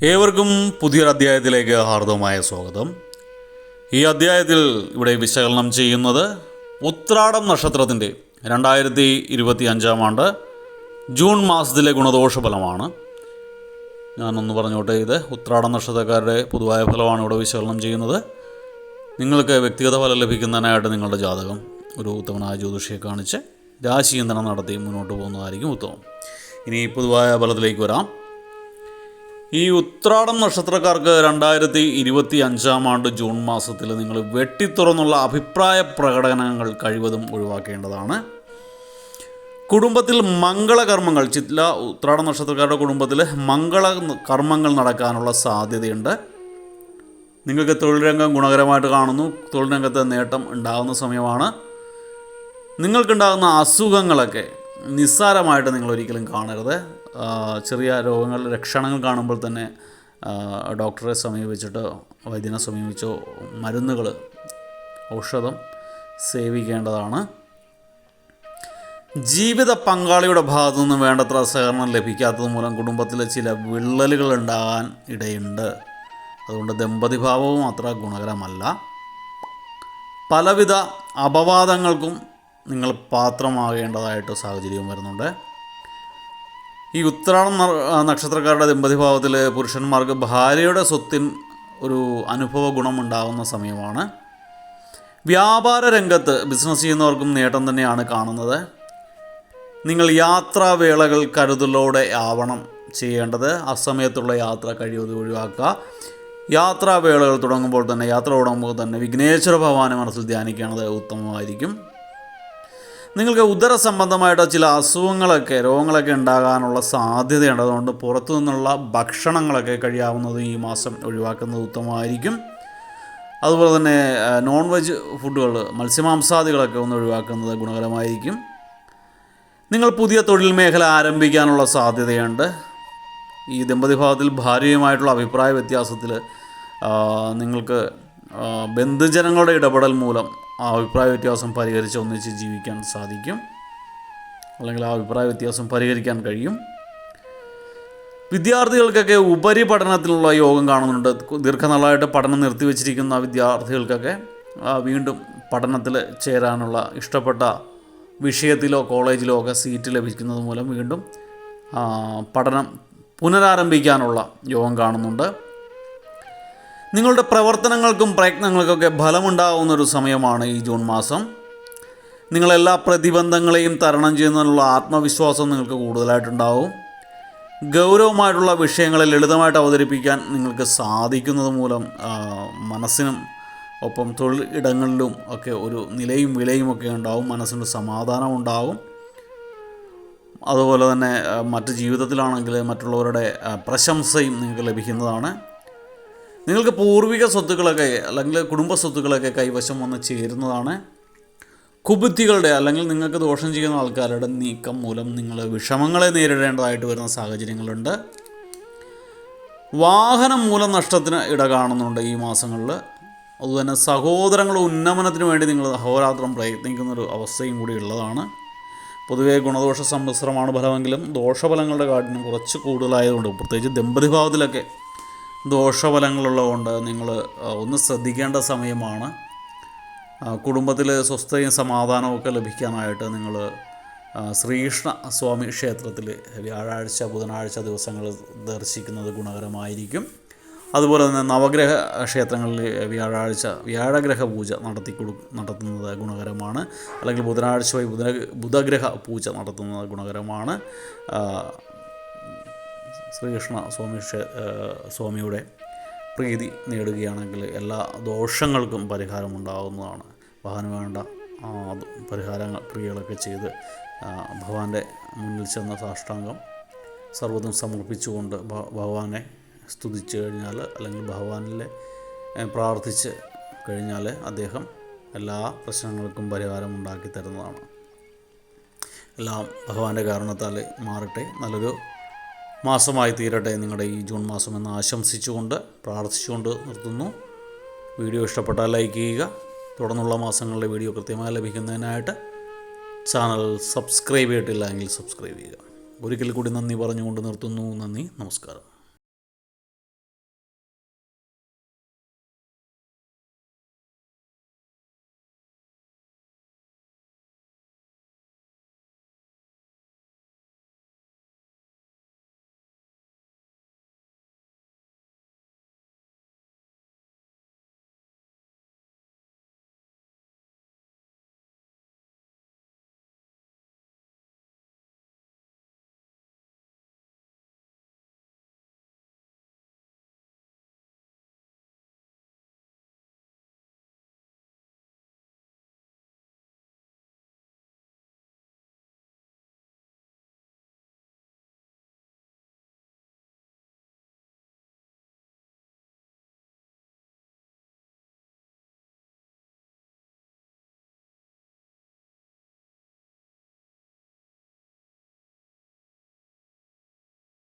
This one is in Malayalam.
ഏവർക്കും പുതിയൊരു അധ്യായത്തിലേക്ക് ഹാർദവമായ സ്വാഗതം. ഈ അധ്യായത്തിൽ ഇവിടെ വിശകലനം ചെയ്യുന്നത് ഉത്രാടം നക്ഷത്രത്തിൻ്റെ 2025 ആണ്ട് ജൂൺ മാസത്തിലെ ഗുണദോഷ ഫലമാണ്. ഞാനൊന്ന് പറഞ്ഞോട്ടെ, ഇത് ഉത്രാടം നക്ഷത്രക്കാരുടെ പൊതുവായ ഫലമാണ് ഇവിടെ വിശകലനം ചെയ്യുന്നത്. നിങ്ങൾക്ക് വ്യക്തിഗത ഫലം ലഭിക്കുന്നതിനായിട്ട് നിങ്ങളുടെ ജാതകം ഒരു ഉത്തമനായ ജ്യോതിഷിയെ കാണിച്ച് രാശിചിന്തനം നടത്തി മുന്നോട്ട് പോകുന്നതായിരിക്കും ഉത്തമം. ഇനി പൊതുവായ ഫലത്തിലേക്ക് വരാം. ഈ ഉത്രാടം നക്ഷത്രക്കാർക്ക് 2025 ആണ്ട് ജൂൺ മാസത്തിൽ നിങ്ങൾ വെട്ടിത്തുറന്നുള്ള അഭിപ്രായ പ്രകടനങ്ങൾ കഴിവതും ഒഴിവാക്കേണ്ടതാണ്. കുടുംബത്തിൽ മംഗളകർമ്മങ്ങൾ, ഉത്രാടം നക്ഷത്രക്കാരുടെ കുടുംബത്തിൽ മംഗള കർമ്മങ്ങൾ നടക്കാനുള്ള സാധ്യതയുണ്ട്. നിങ്ങൾക്ക് തൊഴിൽ രംഗം ഗുണകരമായിട്ട് കാണുന്നു. തൊഴിൽ രംഗത്ത് നേട്ടം ഉണ്ടാകുന്ന സമയമാണ്. നിങ്ങൾക്കുണ്ടാകുന്ന അസുഖങ്ങളൊക്കെ നിസ്സാരമായിട്ട് നിങ്ങൾ ഒരിക്കലും കാണരുത്. ചെറിയ രോഗങ്ങൾ ലക്ഷണങ്ങൾ കാണുമ്പോൾ തന്നെ ഡോക്ടറെ സമീപിച്ചിട്ടോ വൈദ്യനെ സമീപിച്ചോ മരുന്നുകൾ, ഔഷധം സേവിക്കേണ്ടതാണ്. ജീവിത പങ്കാളിയുടെ ഭാഗത്തു നിന്ന് വേണ്ടത്ര സഹകരണം ലഭിക്കാത്തത് മൂലം കുടുംബത്തിൽ ചില വിള്ളലുകൾ ഉണ്ടാകാൻ ഇടയുണ്ട്. അതുകൊണ്ട് ദമ്പതിഭാവവും അത്ര ഗുണകരമല്ല. പലവിധ അപവാദങ്ങൾക്കും നിങ്ങൾ പാത്രമാകേണ്ടതായിട്ട് സാഹചര്യവും വരുന്നുണ്ട്. ഈ ഉത്രാടം നക്ഷത്രക്കാരുടെ ദമ്പതിഭാവത്തിൽ പുരുഷന്മാർക്ക് ഭാര്യയുടെ സ്വത്തിൻ ഒരു അനുഭവ ഗുണം ഉണ്ടാകുന്ന സമയമാണ്. വ്യാപാര രംഗത്ത് ബിസിനസ് ചെയ്യുന്നവർക്കും നേട്ടം തന്നെയാണ് കാണുന്നത്. നിങ്ങൾ യാത്രാവേളകൾ കരുതലോടെ ആവണം ചെയ്യേണ്ടത്. അസമയത്തുള്ള യാത്ര കഴിവതും ഒഴിവാക്കുക. യാത്രാവേളകൾ തുടങ്ങുമ്പോൾ തന്നെ വിഘ്നേശ്വര ഭഗവാനെ മനസ്സിൽ ധ്യാനിക്കേണ്ടത് ഉത്തമമായിരിക്കും. നിങ്ങൾക്ക് ഉദര സംബന്ധമായിട്ട് ചില രോഗങ്ങളൊക്കെ ഉണ്ടാകാനുള്ള സാധ്യതയുണ്ട്. അതുകൊണ്ട് പുറത്തു നിന്നുള്ള ഭക്ഷണങ്ങളൊക്കെ കഴിയാവുന്നതും ഈ മാസം ഒഴിവാക്കുന്നത് ഉത്തമമായിരിക്കും. അതുപോലെ തന്നെ നോൺ വെജ് ഫുഡുകൾ, മത്സ്യമാംസാദികളൊക്കെ ഒന്ന് ഒഴിവാക്കുന്നത് ഗുണകരമായിരിക്കും. നിങ്ങൾ പുതിയ തൊഴിൽ മേഖല ആരംഭിക്കാനുള്ള സാധ്യതയുണ്ട്. ഈ ദമ്പതിഭാവത്തിൽ ഭാര്യയുമായിട്ടുള്ള അഭിപ്രായ വ്യത്യാസത്തിൽ നിങ്ങൾക്ക് ബന്ധുജനങ്ങളുടെ ഇടപെടൽ മൂലം ആ അഭിപ്രായ വ്യത്യാസം പരിഹരിച്ച് ഒന്നിച്ച് ജീവിക്കാൻ സാധിക്കും, അല്ലെങ്കിൽ ആ അഭിപ്രായ വ്യത്യാസം പരിഹരിക്കാൻ കഴിയും. വിദ്യാർത്ഥികൾക്കൊക്കെ ഉപരിപഠനത്തിനുള്ള യോഗം കാണുന്നുണ്ട്. ദീർഘനാളായിട്ട് പഠനം നിർത്തിവെച്ചിരിക്കുന്ന വിദ്യാർത്ഥികൾക്കൊക്കെ വീണ്ടും പഠനത്തിൽ ചേരാനുള്ള, ഇഷ്ടപ്പെട്ട വിഷയത്തിലോ കോളേജിലോ ഒക്കെ സീറ്റ് ലഭിക്കുന്നത് മൂലം വീണ്ടും പഠനം പുനരാരംഭിക്കാനുള്ള യോഗം കാണുന്നുണ്ട്. നിങ്ങളുടെ പ്രവർത്തനങ്ങൾക്കും പ്രയത്നങ്ങൾക്കൊക്കെ ഫലമുണ്ടാകുന്നൊരു സമയമാണ് ഈ ജൂൺ മാസം. നിങ്ങളെല്ലാ പ്രതിബന്ധങ്ങളെയും തരണം ചെയ്യുന്നതിനുള്ള ആത്മവിശ്വാസം നിങ്ങൾക്ക് കൂടുതലായിട്ടുണ്ടാവും. ഗൗരവമായിട്ടുള്ള വിഷയങ്ങളെ ലളിതമായിട്ട് അവതരിപ്പിക്കാൻ നിങ്ങൾക്ക് സാധിക്കുന്നത് മൂലം മനസ്സിനും ഒപ്പം തൊഴിൽ ഇടങ്ങളിലും ഒക്കെ ഒരു നിലയും വിലയും ഒക്കെ ഉണ്ടാവും. മനസ്സിന് സമാധാനം ഉണ്ടാവും. അതുപോലെ തന്നെ മറ്റ് ജീവിതത്തിലാണെങ്കിൽ മറ്റുള്ളവരുടെ പ്രശംസയും നിങ്ങൾക്ക് ലഭിക്കുന്നതാണ്. നിങ്ങൾക്ക് പൂർവിക സ്വത്തുക്കളൊക്കെ അല്ലെങ്കിൽ കുടുംബ സ്വത്തുക്കളൊക്കെ കൈവശം വന്ന് ചേരുന്നതാണ്. കുബുദ്ധികളുടെ അല്ലെങ്കിൽ നിങ്ങൾക്ക് ദോഷം ചെയ്യുന്ന ആൾക്കാരുടെ നീക്കം മൂലം നിങ്ങൾ വിഷമങ്ങളെ നേരിടേണ്ടതായിട്ട് വരുന്ന സാഹചര്യങ്ങളുണ്ട്. വാഹനം മൂലം നഷ്ടത്തിന് ഇട കാണുന്നുണ്ട് ഈ മാസങ്ങളിൽ. അതുതന്നെ സഹോദരങ്ങളുടെ ഉന്നമനത്തിന് വേണ്ടി നിങ്ങൾ അഹോരാത്രം പ്രയത്നിക്കുന്നൊരു അവസ്ഥയും കൂടി ഉള്ളതാണ്. പൊതുവേ ഗുണദോഷ സമ്മിശ്രമാണ് ഫലമെങ്കിലും ദോഷഫലങ്ങളുടെ കാഠിന്യം കുറച്ച് കൂടുതലായതുകൊണ്ട്, പ്രത്യേകിച്ച് ദമ്പതിഭാവത്തിലൊക്കെ ദോഷഫലങ്ങളുള്ളതുകൊണ്ട് നിങ്ങൾ ഒന്ന് ശ്രദ്ധിക്കേണ്ട സമയമാണ്. കുടുംബത്തിൽ സ്വസ്ഥതയും സമാധാനവും ഒക്കെ ലഭിക്കാനായിട്ട് നിങ്ങൾ ശ്രീകൃഷ്ണ സ്വാമി ക്ഷേത്രത്തിൽ വ്യാഴാഴ്ച, ബുധനാഴ്ച ദിവസങ്ങൾ ദർശിക്കുന്നത് ഗുണകരമായിരിക്കും. അതുപോലെ തന്നെ നവഗ്രഹ ക്ഷേത്രങ്ങളിൽ വ്യാഴഗ്രഹ പൂജ നടത്തുന്നത് ഗുണകരമാണ്. അല്ലെങ്കിൽ ബുധനാഴ്ച വഴി ബുധഗ്രഹ പൂജ നടത്തുന്നത് ഗുണകരമാണ്. ശ്രീകൃഷ്ണ സ്വാമിയുടെ പ്രീതി നേടുകയാണെങ്കിൽ എല്ലാ ദോഷങ്ങൾക്കും പരിഹാരമുണ്ടാകുന്നതാണ്. ഭഗവാന് വേണ്ട പരിഹാര ക്രിയകളൊക്കെ ചെയ്ത് ഭഗവാന്റെ മുന്നിൽ ചെന്ന സാഷ്ടാംഗം സർവ്വതും സമർപ്പിച്ചുകൊണ്ട് ഭഗവാനെ സ്തുതിച്ചു കഴിഞ്ഞാൽ, അല്ലെങ്കിൽ ഭഗവാനിലെ പ്രാർത്ഥിച്ച് കഴിഞ്ഞാൽ അദ്ദേഹം എല്ലാ പ്രശ്നങ്ങൾക്കും പരിഹാരം ഉണ്ടാക്കി തരുന്നതാണ്. എല്ലാം ഭഗവാന്റെ കാരണത്താൽ മാറട്ടെ, നല്ലൊരു മാസമായി തീരട്ടെ നിങ്ങളുടെ ഈ ജൂൺ മാസം എന്ന് ആശംസിച്ചുകൊണ്ട് പ്രാർത്ഥിച്ചുകൊണ്ട് നിർത്തുന്നു. വീഡിയോ ഇഷ്ടപ്പെട്ടാൽ ലൈക്ക് ചെയ്യുക. തുടർന്നുള്ള മാസങ്ങളിലെ വീഡിയോ കൃത്യമായി ലഭിക്കുന്നതിനായിട്ട് ചാനൽ സബ്സ്ക്രൈബ് ചെയ്തിട്ടില്ല എങ്കിൽ സബ്സ്ക്രൈബ് ചെയ്യുക. ഒരിക്കൽ കൂടി നന്ദി പറഞ്ഞുകൊണ്ട് നിർത്തുന്നു. നന്ദി, നമസ്കാരം.